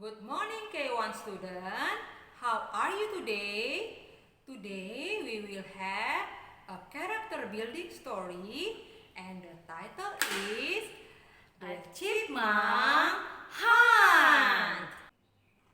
Good morning K1 student. How are you today? Today we will have a character building story and the title is The Chipmunk Hunt.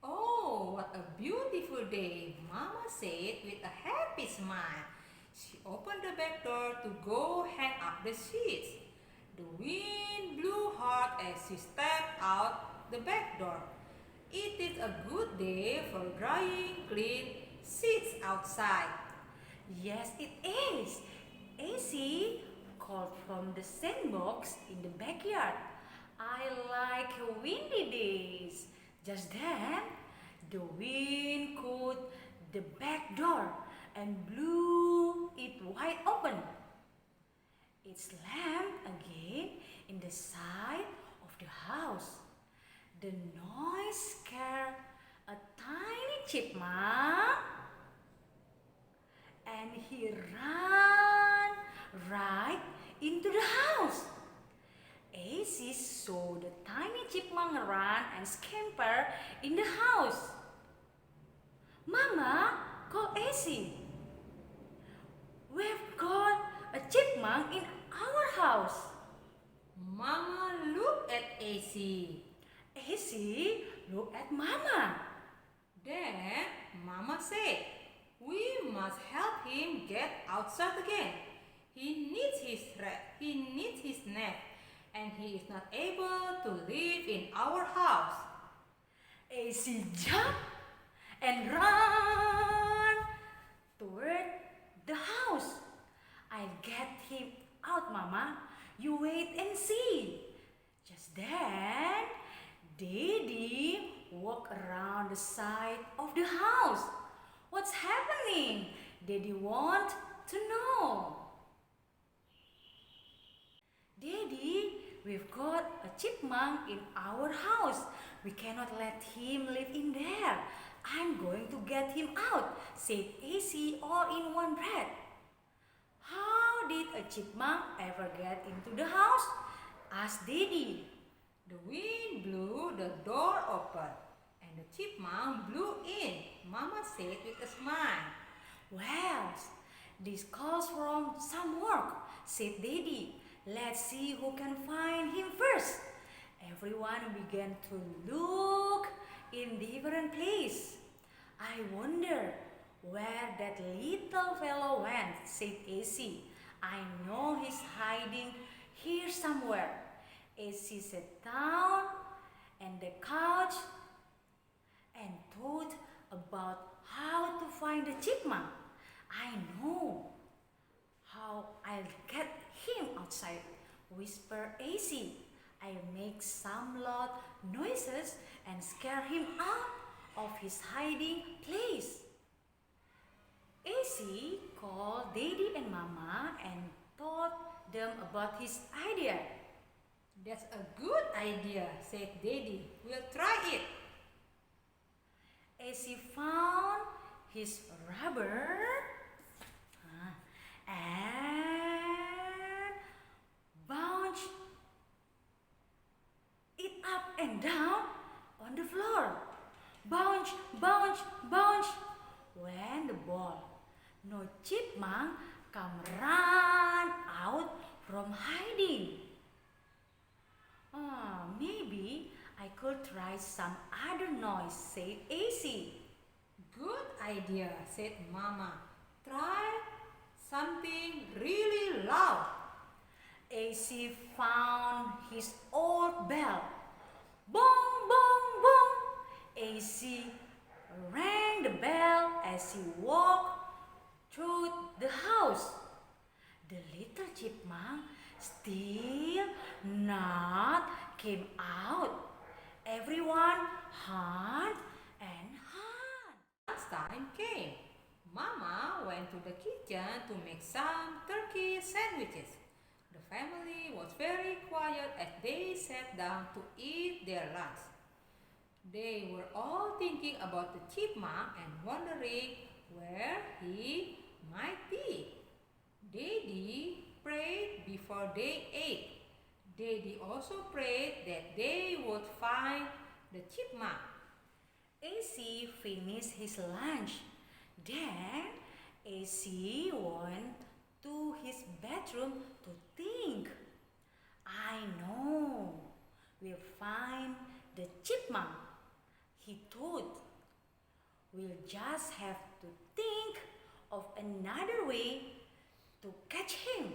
Oh, what a beautiful day, Mama said with a happy smile. She opened the back door to go hang up the sheets. The wind blew hard as she stepped out the back door. It is a good day for drying clean sheets outside. Yes, it is. AC called from the sandbox in the backyard. I like windy days. Just then, the wind caught the back door and blew it wide open. It slammed again in the side of the house. The noise scared a tiny chipmunk and he ran right into the house. AC saw the tiny chipmunk run and scamper in the house. Mama, called AC. We've got a chipmunk in our house. Mama looked at AC. AC looked at Mama. Then Mama said, "We must help him get outside again. He needs his nap, and he is not able to live in our house." AC jumped and ran toward the house. I'll get him out, Mama. You wait and see. Just then, Daddy walked around the side of the house. What's happening? Daddy want to know. Daddy, we've got a chipmunk in our house. We cannot let him live in there. I'm going to get him out, said AC all in one breath. How did a chipmunk ever get into the house? Asked Daddy. The wind blew the door open, and the chipmunk blew in, Mama said with a smile. Well, this calls from some work, said Daddy. Let's see who can find him first. Everyone began to look in different places. I wonder where that little fellow went, said AC. I know he's hiding here somewhere. AC sat down on the couch and thought about how to find the chipmunk. I know how I'll get him outside, whispered AC. I'll make some loud noises and scare him out of his hiding place. AC called Daddy and Mama and told them about his idea. That's a good idea, said Daddy. We'll try it. AC found his rubber and bounced it up and down on the floor. Bounce, bounce, bounce went the ball. No chipmunk come run out from hiding. Maybe I could try some other noise, said AC. Good idea, said Mama. Try something really loud. AC found his old bell. Bong, bong, bong. AC rang the bell as he walked through the house. The little chipmunk still not came out. Everyone hunt and hunt. Lunchtime came. Mama went to the kitchen to make some turkey sandwiches. The family was very quiet as they sat down to eat their lunch. They were all thinking about the chipmunk and wondering where he might be. Daddy prayed before they ate. Daddy also prayed that they would find the chipmunk. AC finished his lunch. Then AC went to his bedroom to think. I know. We'll find the chipmunk, he thought. We'll just have to think of another way to catch him.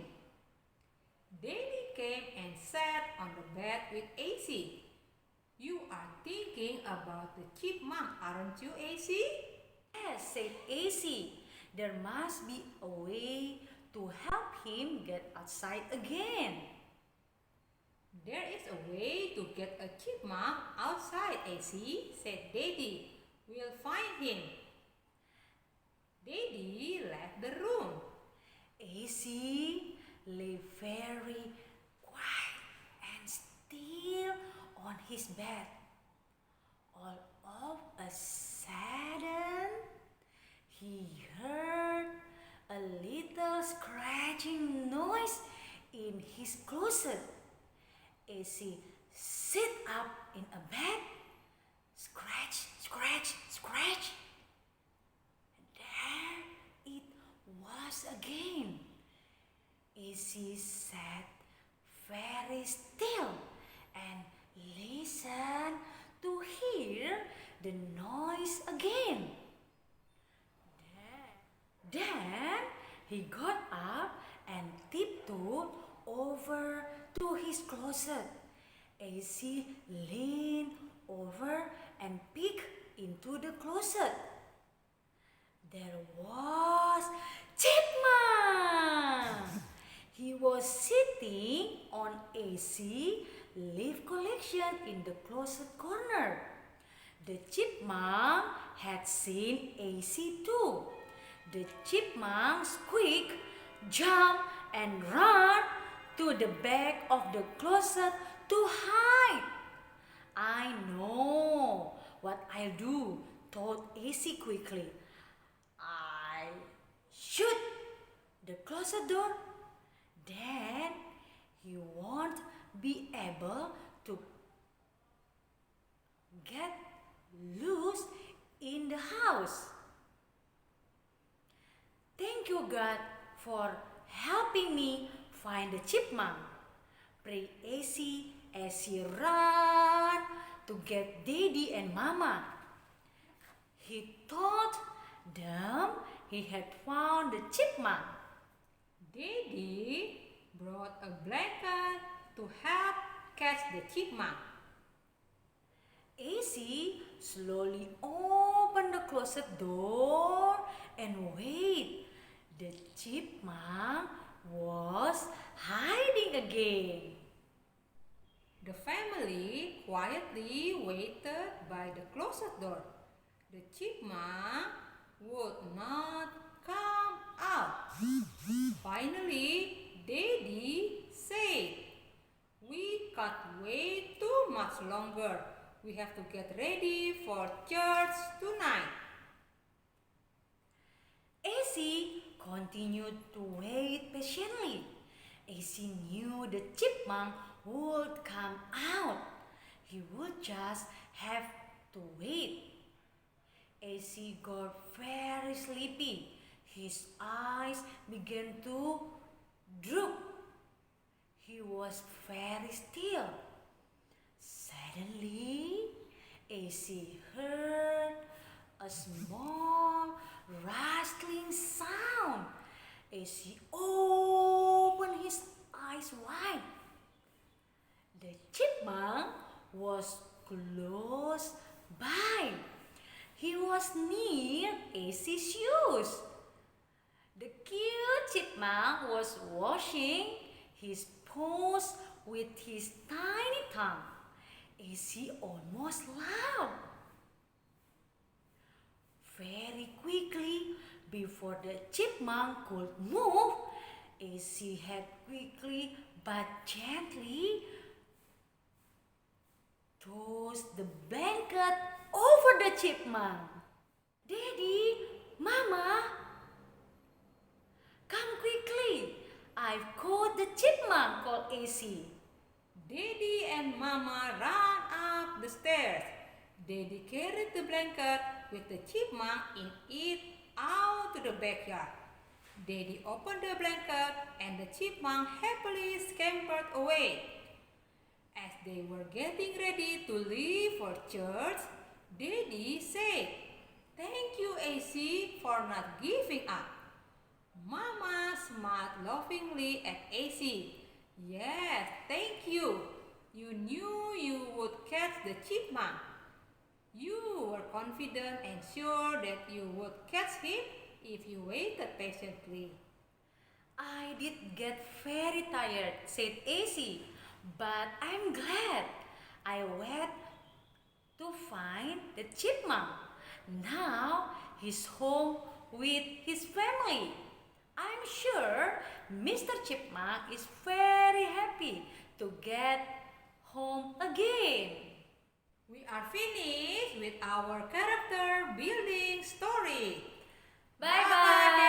Daddy came and sat on the bed with AC. You are thinking about the chipmunk, aren't you, AC? Yes, said AC. There must be a way to help him get outside again. There is a way to get a chipmunk outside, AC, said Daddy. We'll find him. Daddy left the room. AC lay very quiet and still on his bed. All of a sudden, he heard a little scratching noise in his closet. AC sit up in a bed, scratch, scratch, scratch. There it was again. AC sat very still and listened to hear the noise again. Then he got up and tiptoed over to his closet. AC leaned over and peeked into the closet. There was Chipmunk! He was sitting on AC leaf collection in the closet corner. The chipmunk had seen AC too. The chipmunk squeaked, jumped, and ran to the back of the closet to hide. I know what I'll do, thought AC quickly. I shoot the closet door. Then he won't be able to get loose in the house. Thank you, God, for helping me find the chipmunk. Pray AC as he ran to get Daddy and Mama. He told them he had found the chipmunk. Daddy brought a blanket to help catch the chipmunk. AC slowly opened the closet door and wait. The chipmunk was hiding again. The family quietly waited by the closet door. The chipmunk would not come out. Finally, Daddy said, "We can't wait too much longer. We have to get ready for church tonight." AC continued to wait patiently. AC knew the chipmunk would come out. He would just have to wait. AC got very sleepy. His eyes began to droop. He was very still. Suddenly, AC heard a small rustling sound. AC opened his eyes wide. The chipmunk was close by. He was near AC's shoes. The cute chipmunk was washing his paws with his tiny tongue. AC almost laughed. Very quickly, before the chipmunk could move, AC had quickly but gently tossed the blanket over the chipmunk. Daddy, Mama, come quickly. I've caught the chipmunk, called AC. Daddy and Mama ran up the stairs. Daddy carried the blanket with the chipmunk in it out to the backyard. Daddy opened the blanket and the chipmunk happily scampered away. As they were getting ready to leave for church, Daddy said, "Thank you, AC, for not giving up." Mama smiled laughingly at AC. "Yes, thank you. You knew you would catch the chipmunk. You were confident and sure that you would catch him if you waited patiently." I did get very tired, said AC, but I'm glad I went to find the chipmunk. Now he's home with his family. I'm sure Mr. Chipmunk is very happy to get home again. We are finished with our character building story. Bye bye.